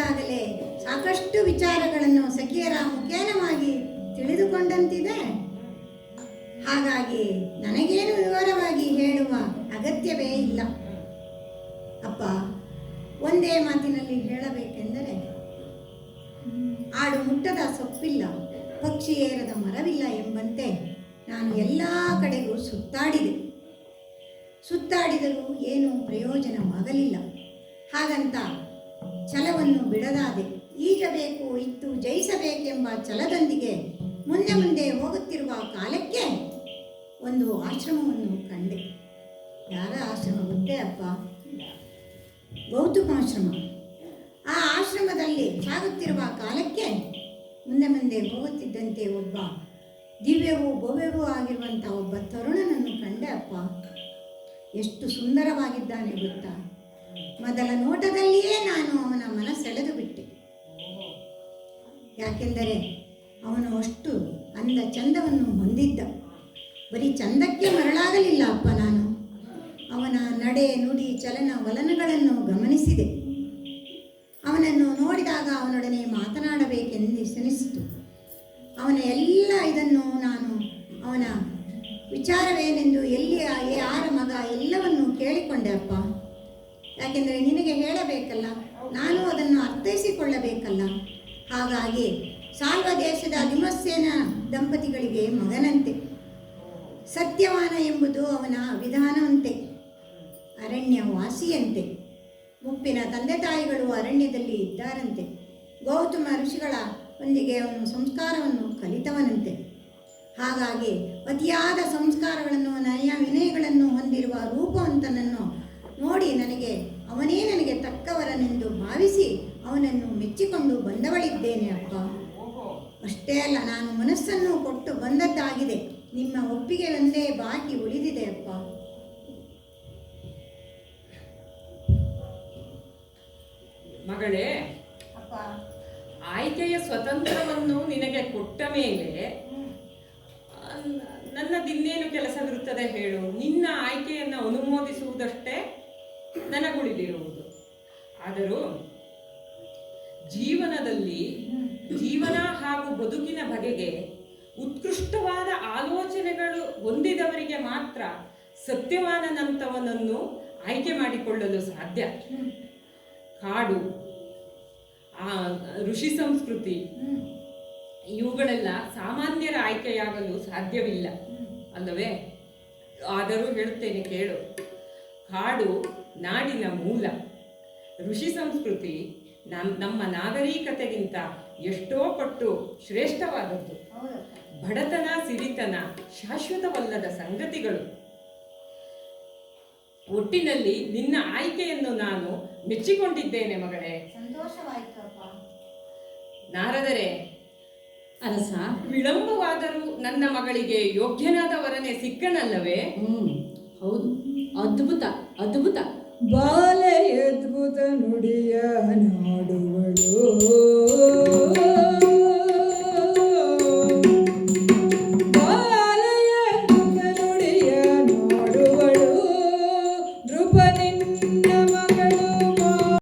ಈಗಾಗಲೇ ಸಾಕಷ್ಟು ವಿಚಾರಗಳನ್ನು ಸಖಿಯರ ಮುಖೇನವಾಗಿ ತಿಳಿದುಕೊಂಡಂತಿದೆ. ಹಾಗಾಗಿ ನನಗೇನು ವಿವರವಾಗಿ ಹೇಳುವ ಅಗತ್ಯವೇ ಇಲ್ಲ. ಅಪ್ಪ, ಒಂದೇ ಮಾತಿನಲ್ಲಿ ಹೇಳಬೇಕೆಂದರೆ, ಆಡು ಮುಟ್ಟದ ಸೊಪ್ಪಿಲ್ಲ, ಪಕ್ಷಿ ಏರದ ಮರವಿಲ್ಲ ಎಂಬಂತೆ ನಾನು ಎಲ್ಲ ಕಡೆಗೂ ಸುತ್ತಾಡಿದರೂ ಏನೂ ಪ್ರಯೋಜನವಾಗಲಿಲ್ಲ. ಹಾಗಂತ ಛಲವನ್ನು ಬಿಡದಾದೆ ಈಜಬೇಕು, ಇತ್ತು ಜಯಿಸಬೇಕೆಂಬ ಛಲದೊಂದಿಗೆ ಮುಂದೆ ಹೋಗುತ್ತಿರುವ ಕಾಲಕ್ಕೆ ಒಂದು ಆಶ್ರಮವನ್ನು ಕಂಡೆ. ಯಾರ ಆಶ್ರಮ ಗೊತ್ತೇ ಅಪ್ಪ? ಗೌತಮಾಶ್ರಮ. ಆ ಆಶ್ರಮದಲ್ಲಿ ಸಾಗುತ್ತಿರುವ ಕಾಲಕ್ಕೆ ಮುಂದೆ ಹೋಗುತ್ತಿದ್ದಂತೆ ಒಬ್ಬ ದಿವ್ಯವೂ ಭವ್ಯವೂ ಆಗಿರುವಂಥ ಒಬ್ಬ ತರುಣನನ್ನು ಕಂಡೆ ಅಪ್ಪ. ಎಷ್ಟು ಸುಂದರವಾಗಿದ್ದಾನೆ ಗೊತ್ತಾ? ಮೊದಲ ನೋಟದಲ್ಲಿಯೇ ನಾನು ಅವನ ಮನಸ್ಸೆಳೆದು ಬಿಟ್ಟೆ. ಯಾಕೆಂದರೆ ಅವನು ಅಷ್ಟು ಅಂದ ಚಂದವನ್ನು ಹೊಂದಿದ್ದ. ಬರೀ ಚಂದಕ್ಕೆ ಮರಳಾಗಲಿಲ್ಲ ಅಪ್ಪ ನಾನು. ಅವನ ನಡೆ, ನುಡಿ, ಚಲನ ವಲನಗಳನ್ನು ಗಮನಿಸಿದೆ. ಅವನನ್ನು ನೋಡಿದಾಗ ಅವನೊಡನೆ ಮಾತನಾಡಬೇಕೆಂದೆನಿಸಿತು. ಅವನ ಎಲ್ಲ ಇದನ್ನು ನಾನು ಅವನ ವಿಚಾರವೇನೆಂದು, ಎಲ್ಲಿ ಯಾರ ಮಗ ಎಲ್ಲವನ್ನು ಕೇಳಿಕೊಂಡೆ ಅಪ್ಪ. ಯಾಕೆಂದರೆ ನಿನಗೆ ಹೇಳಬೇಕಲ್ಲ, ನಾನು ಅದನ್ನು ಅರ್ಥೈಸಿಕೊಳ್ಳಬೇಕಲ್ಲ. ಹಾಗಾಗಿ ಸಾಲ್ವ ದೇಶದ ಧಿಮಸ್ಸೇನ ದಂಪತಿಗಳಿಗೆ ಮಗನಂತೆ, ಸತ್ಯವಾನ ಎಂಬುದು ಅವನ ವಿಧಾನವಂತೆ, ಅರಣ್ಯವಾಸಿಯಂತೆ, ಮುಪ್ಪಿನ ತಂದೆ ತಾಯಿಗಳು ಅರಣ್ಯದಲ್ಲಿ ಇದ್ದಾರಂತೆ, ಗೌತಮ ಋಷಿಗಳ ಒಂದಿಗೆ ಅವನು ಸಂಸ್ಕಾರವನ್ನು ಕಲಿತವನಂತೆ. ಹಾಗಾಗಿ ಅತಿಯಾದ ಸಂಸ್ಕಾರಗಳನ್ನು, ನಯ ವಿನಯಗಳನ್ನು ಹೊಂದಿರುವ ರೂಪವಂತನನ್ನು ನೋಡಿ ಅವನೇ ನನಗೆ ತಕ್ಕವರನೆಂದು ಭಾವಿಸಿ ಅವನನ್ನು ಮೆಚ್ಚಿಕೊಂಡು ಬಂದವಳಿದ್ದೇನೆ ಅಪ್ಪ. ಅಷ್ಟೇ ಅಲ್ಲ, ನಾನು ಮನಸ್ಸನ್ನು ಕೊಟ್ಟು ಬಂದದ್ದಾಗಿದೆ. ನಿಮ್ಮ ಒಪ್ಪಿಗೆ ಒಂದೇ ಬಾಕಿ ಉಳಿದಿದೆ ಅಪ್ಪ. ಮಗಳೇ, ಅಪ್ಪ, ಆಯ್ಕೆಯ ಸ್ವತಂತ್ರವನ್ನು ನಿನಗೆ ಕೊಟ್ಟ ಮೇಲೆ ನನ್ನದಿನ್ನೇನು ಕೆಲಸವಿರುತ್ತದೆ ಹೇಳು? ನಿನ್ನ ಆಯ್ಕೆಯನ್ನು ಅನುಮೋದಿಸುವುದಷ್ಟೇ ನನಗುಳಿದಿರುವುದು. ಆದರೂ ಜೀವನದಲ್ಲಿ ಜೀವನ ಹಾಗೂ ಬದುಕಿನ ಬಗೆಗೆ ಉತ್ಕೃಷ್ಟವಾದ ಆಲೋಚನೆಗಳು ಹೊಂದಿದವರಿಗೆ ಮಾತ್ರ ಸತ್ಯವಾನನಂತವನನ್ನು ಆಯ್ಕೆ ಮಾಡಿಕೊಳ್ಳಲು ಸಾಧ್ಯ. ಕಾಡು, ಋಷಿ ಸಂಸ್ಕೃತಿ ಇವುಗಳೆಲ್ಲ ಸಾಮಾನ್ಯರ ಆಯ್ಕೆಯಾಗಲು ಸಾಧ್ಯವಿಲ್ಲ ಅಲ್ಲವೇ? ಆದರೂ ಹೇಳುತ್ತೇನೆ ಕೇಳು. ಕಾಡು ನಾಡಿನ ಮೂಲ, ಋಷಿ ಸಂಸ್ಕೃತಿ ನಮ್ಮ ನಾಗರಿಕತೆಗಿಂತ ಎಷ್ಟೋ ಪಟ್ಟು ಶ್ರೇಷ್ಠವಾದದ್ದು. ಬಡತನ, ಸಿರಿತನ ಶಾಶ್ವತವಲ್ಲದ ಸಂಗತಿಗಳು. ಒಟ್ಟಿನಲ್ಲಿ ನಿನ್ನ ಆಯ್ಕೆಯನ್ನು ನಾನು ಮೆಚ್ಚಿಕೊಂಡಿದ್ದೇನೆ ಮಗಳೇ. ಸಂತೋಷವಾಯಿತು ಅಪ್ಪ. ನಾರದರೆ, ಅರಸ, ವಿಳಂಬವಾದರೂ ನನ್ನ ಮಗಳಿಗೆ ಯೋಗ್ಯನಾದ ವರನೇ ಸಿಕ್ಕನಲ್ಲವೇ? ಹೌದು, ಅದ್ಭುತ ಅದ್ಭುತ. ಬಾಲೆ ಅದ್ಭುತ ನುಡಿಯ ನಾಡುವಳು